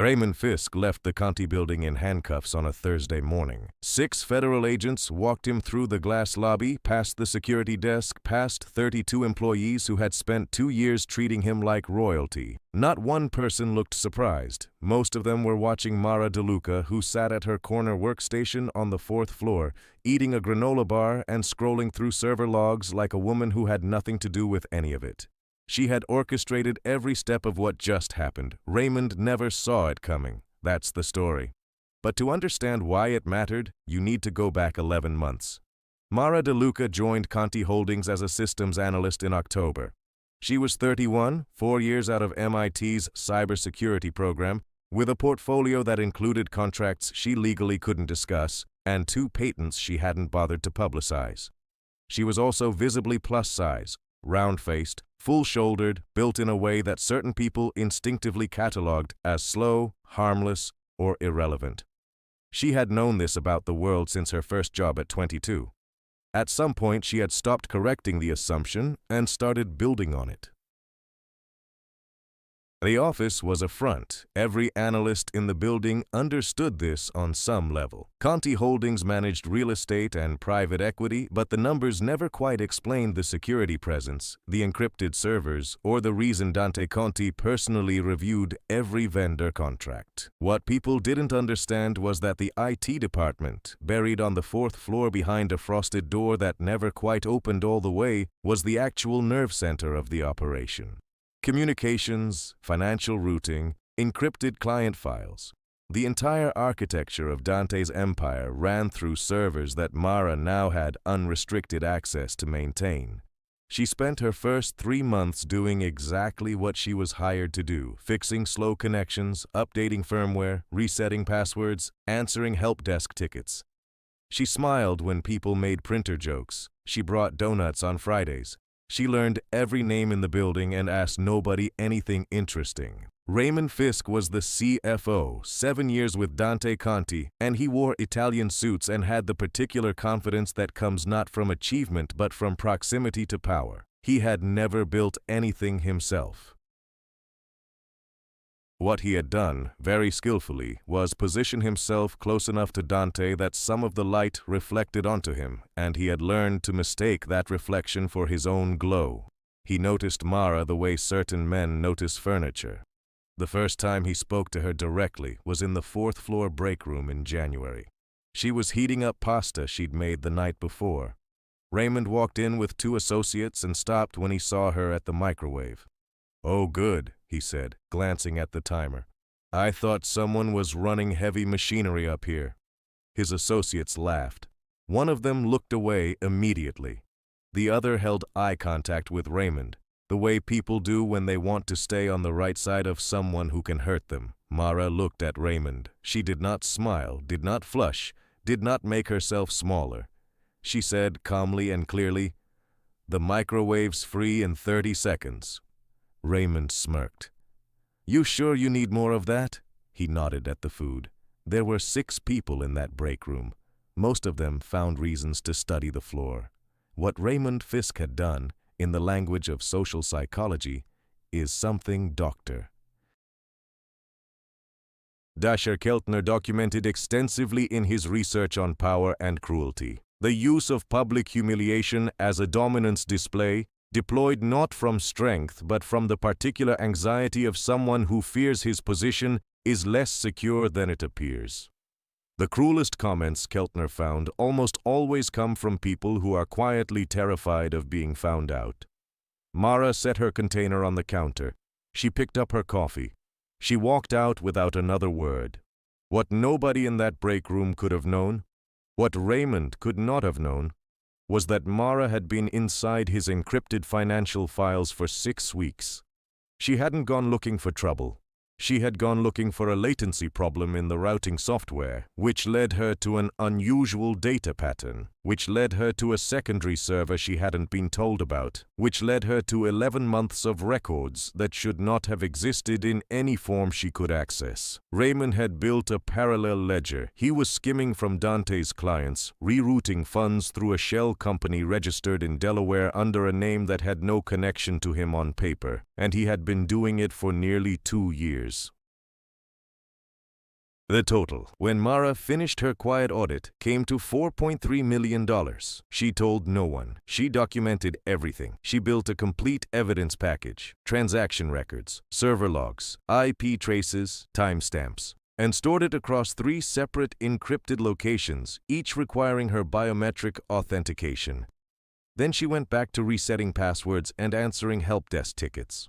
Raymond Fisk left the Conti building in handcuffs on a Thursday morning. 6 federal agents walked him through the glass lobby, past the security desk, past 32 employees who had spent 2 years treating him like royalty. Not one person looked surprised. Most of them were watching Mara Deluca, who sat at her corner workstation on the 4th floor, eating a granola bar and scrolling through server logs like a woman who had nothing to do with any of it. She had orchestrated every step of what just happened. Raymond never saw it coming. That's the story. But to understand why it mattered, you need to go back 11 months. Mara Deluca joined Conti Holdings as a systems analyst in October. She was 31, 4 years out of MIT's cybersecurity program, with a portfolio that included contracts she legally couldn't discuss and 2 patents she hadn't bothered to publicize. She was also visibly plus-size, round-faced, full-shouldered, built in a way that certain people instinctively cataloged as slow, harmless, or irrelevant. She had known this about the world since her first job at 22. At some point, she had stopped correcting the assumption and started building on it. The office was a front. Every analyst in the building understood this on some level. Conti Holdings managed real estate and private equity, but the numbers never quite explained the security presence, the encrypted servers, or the reason Dante Conti personally reviewed every vendor contract. What people didn't understand was that the IT department, buried on the 4th floor behind a frosted door that never quite opened all the way, was the actual nerve center of the operation. Communications, financial routing, encrypted client files. The entire architecture of Dante's empire ran through servers that Mara now had unrestricted access to maintain. She spent her first 3 months doing exactly what she was hired to do, fixing slow connections, updating firmware, resetting passwords, answering help desk tickets. She smiled when people made printer jokes. She brought donuts on Fridays. She learned every name in the building and asked nobody anything interesting. Raymond Fisk was the CFO, 7 years with Dante Conti, and he wore Italian suits and had the particular confidence that comes not from achievement but from proximity to power. He had never built anything himself. What he had done, very skillfully, was position himself close enough to Dante that some of the light reflected onto him, and he had learned to mistake that reflection for his own glow. He noticed Mara the way certain men notice furniture. The first time he spoke to her directly was in the 4th floor break room in January. She was heating up pasta she'd made the night before. Raymond walked in with 2 associates and stopped when he saw her at the microwave. "Oh, good," he said, glancing at the timer. "I thought someone was running heavy machinery up here." His associates laughed. One of them looked away immediately. The other held eye contact with Raymond, the way people do when they want to stay on the right side of someone who can hurt them. Mara looked at Raymond. She did not smile, did not flush, did not make herself smaller. She said calmly and clearly, "The microwave's free in 30 seconds. Raymond smirked. "You sure you need more of that?" He nodded at the food. There were 6 people in that break room. Most of them found reasons to study the floor. What Raymond Fisk had done, in the language of social psychology, is something Dr. Dasher Keltner documented extensively in his research on power and cruelty. The use of public humiliation as a dominance display, deployed not from strength but from the particular anxiety of someone who fears his position, is less secure than it appears. The cruelest comments, Keltner found, almost always come from people who are quietly terrified of being found out. Mara set her container on the counter. She picked up her coffee. She walked out without another word. What nobody in that break room could have known, what Raymond could not have known, was that Mara had been inside his encrypted financial files for 6 weeks. She hadn't gone looking for trouble. She had gone looking for a latency problem in the routing software, which led her to an unusual data pattern, which led her to a secondary server she hadn't been told about, which led her to 11 months of records that should not have existed in any form she could access. Raymond had built a parallel ledger. He was skimming from Dante's clients, rerouting funds through a shell company registered in Delaware under a name that had no connection to him on paper, and he had been doing it for nearly 2 years. The total, when Mara finished her quiet audit, came to $4.3 million. She told no one. She documented everything. She built a complete evidence package, transaction records, server logs, IP traces, timestamps, and stored it across 3 separate encrypted locations, each requiring her biometric authentication. Then she went back to resetting passwords and answering help desk tickets.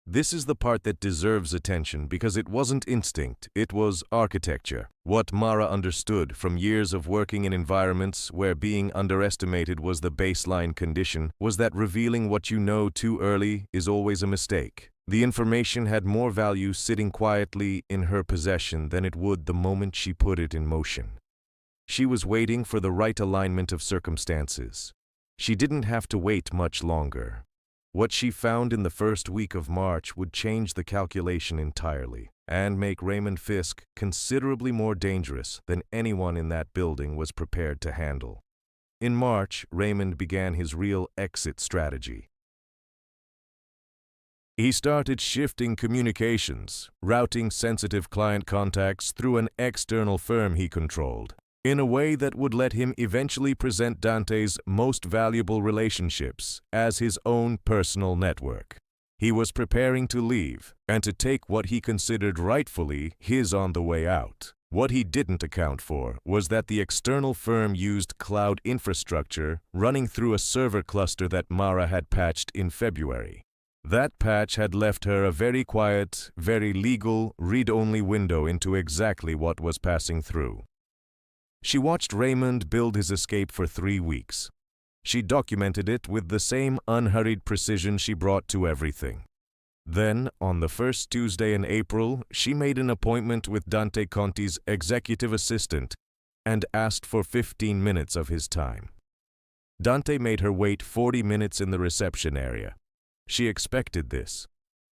This is the part that deserves attention because it wasn't instinct, it was architecture. What Mara understood from years of working in environments where being underestimated was the baseline condition was that revealing what you know too early is always a mistake. The information had more value sitting quietly in her possession than it would the moment she put it in motion. She was waiting for the right alignment of circumstances. She didn't have to wait much longer. What she found in the first week of March would change the calculation entirely and make Raymond Fisk considerably more dangerous than anyone in that building was prepared to handle. In March, Raymond began his real exit strategy. He started shifting communications, routing sensitive client contacts through an external firm he controlled, in a way that would let him eventually present Dante's most valuable relationships as his own personal network. He was preparing to leave and to take what he considered rightfully his on the way out. What he didn't account for was that the external firm used cloud infrastructure running through a server cluster that Mara had patched in February. That patch had left her a very quiet, very legal, read-only window into exactly what was passing through. She watched Raymond build his escape for 3 weeks. She documented it with the same unhurried precision she brought to everything. Then, on the first Tuesday in April, she made an appointment with Dante Conti's executive assistant and asked for 15 minutes of his time. Dante made her wait 40 minutes in the reception area. She expected this.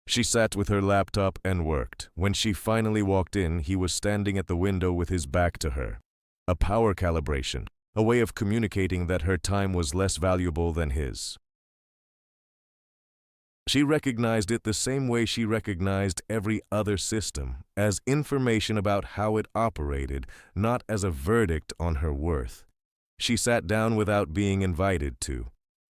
She sat with her laptop and worked. When she finally walked in, he was standing at the window with his back to her. A power calibration, a way of communicating that her time was less valuable than his. She recognized it the same way she recognized every other system, as information about how it operated, not as a verdict on her worth. She sat down without being invited to.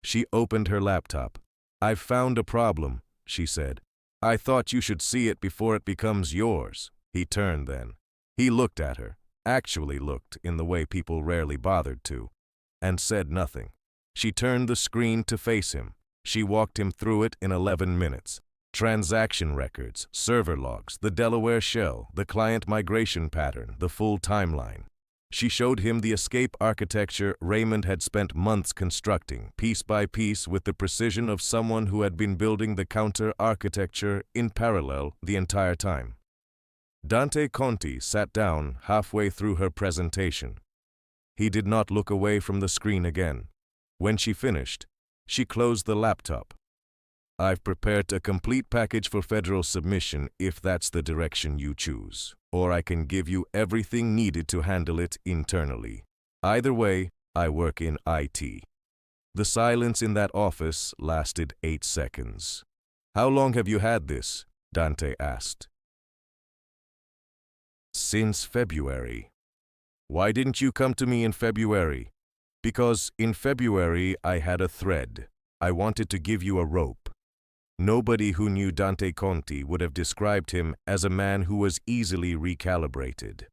She opened her laptop. "I've found a problem," she said. "I thought you should see it before it becomes yours." He turned then. He looked at her. Actually looked in the way people rarely bothered to, and said nothing. She turned the screen to face him. She walked him through it in 11 minutes. Transaction records, server logs, the Delaware shell, the client migration pattern, the full timeline. She showed him the escape architecture Raymond had spent months constructing, piece by piece, with the precision of someone who had been building the counter architecture in parallel the entire time. Dante Conti sat down halfway through her presentation. He did not look away from the screen again. When she finished, she closed the laptop. "I've prepared a complete package for federal submission if that's the direction you choose, or I can give you everything needed to handle it internally. Either way, I work in IT." The silence in that office lasted 8 seconds. "How long have you had this?" Dante asked. "Since February." "Why didn't you come to me in February?" "Because in February I had a thread. I wanted to give you a rope." Nobody who knew Dante Conti would have described him as a man who was easily recalibrated.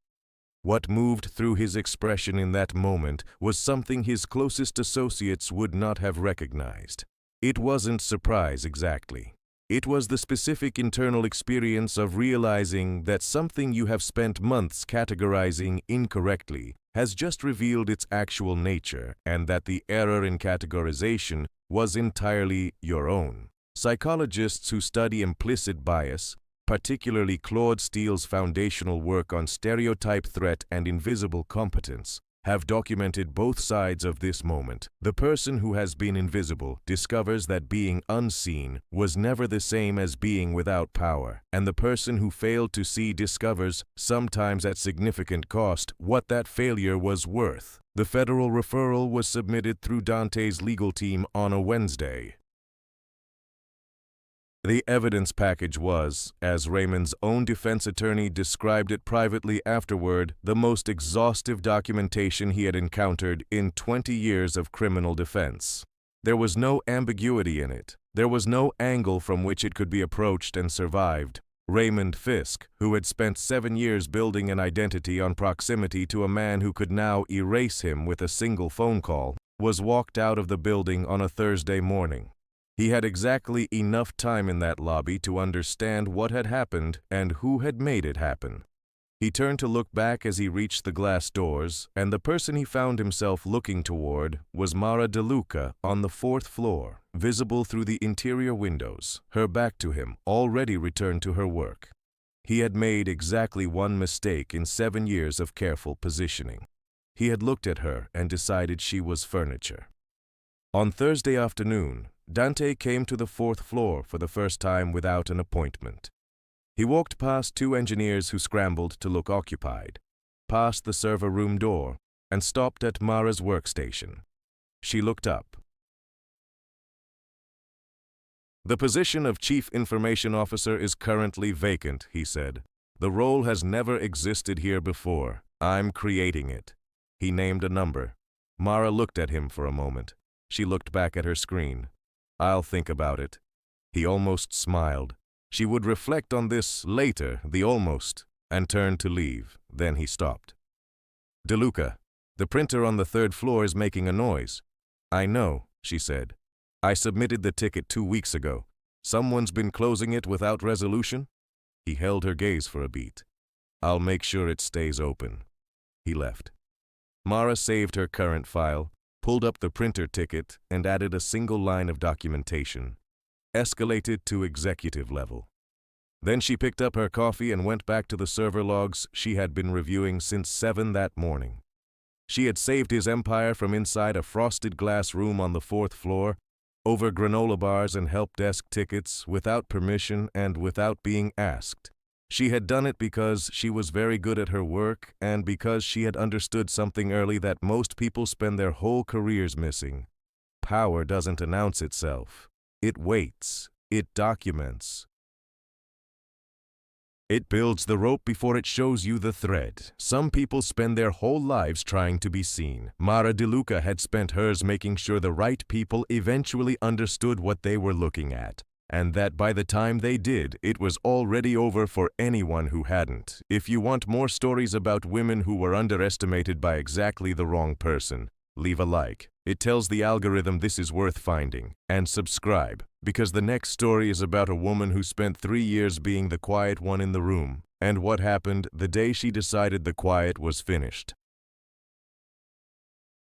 What moved through his expression in that moment was something his closest associates would not have recognized. It wasn't surprise exactly. It was the specific internal experience of realizing that something you have spent months categorizing incorrectly has just revealed its actual nature, and that the error in categorization was entirely your own. Psychologists who study implicit bias, particularly Claude Steele's foundational work on stereotype threat and invisible competence, have documented both sides of this moment. The person who has been invisible discovers that being unseen was never the same as being without power, and the person who failed to see discovers, sometimes at significant cost, what that failure was worth. The federal referral was submitted through Dante's legal team on a Wednesday. The evidence package was, as Raymond's own defense attorney described it privately afterward, the most exhaustive documentation he had encountered in 20 years of criminal defense. There was no ambiguity in it. There was no angle from which it could be approached and survived. Raymond Fisk, who had spent 7 years building an identity on proximity to a man who could now erase him with a single phone call, was walked out of the building on a Thursday morning. He had exactly enough time in that lobby to understand what had happened and who had made it happen. He turned to look back as he reached the glass doors, and the person he found himself looking toward was Mara Deluca on the 4th floor, visible through the interior windows, her back to him, already returned to her work. He had made exactly one mistake in 7 years of careful positioning. He had looked at her and decided she was furniture. On Thursday afternoon, Dante came to the 4th floor for the first time without an appointment. He walked past 2 engineers who scrambled to look occupied, past the server room door, and stopped at Mara's workstation. She looked up. "The position of Chief Information Officer is currently vacant," he said. "The role has never existed here before. I'm creating it." He named a number. Mara looked at him for a moment. She looked back at her screen. "I'll think about it." He almost smiled. She would reflect on this later, the almost, and turned to leave. Then he stopped. "Deluca, the printer on the 3rd floor is making a noise." "I know," she said. "I submitted the ticket 2 weeks ago. Someone's been closing it without resolution?" He held her gaze for a beat. "I'll make sure it stays open." He left. Mara saved her current file, pulled up the printer ticket, and added a single line of documentation. Escalated to executive level. Then she picked up her coffee and went back to the server logs she had been reviewing since 7 that morning. She had saved his empire from inside a frosted glass room on the 4th floor, over granola bars and help desk tickets, without permission and without being asked. She had done it because she was very good at her work and because she had understood something early that most people spend their whole careers missing. Power doesn't announce itself. It waits. It documents. It builds the rope before it shows you the thread. Some people spend their whole lives trying to be seen. Mara Deluca had spent hers making sure the right people eventually understood what they were looking at, and that by the time they did, it was already over for anyone who hadn't. If you want more stories about women who were underestimated by exactly the wrong person, leave a like. It tells the algorithm this is worth finding. And subscribe, because the next story is about a woman who spent 3 years being the quiet one in the room, and what happened the day she decided the quiet was finished.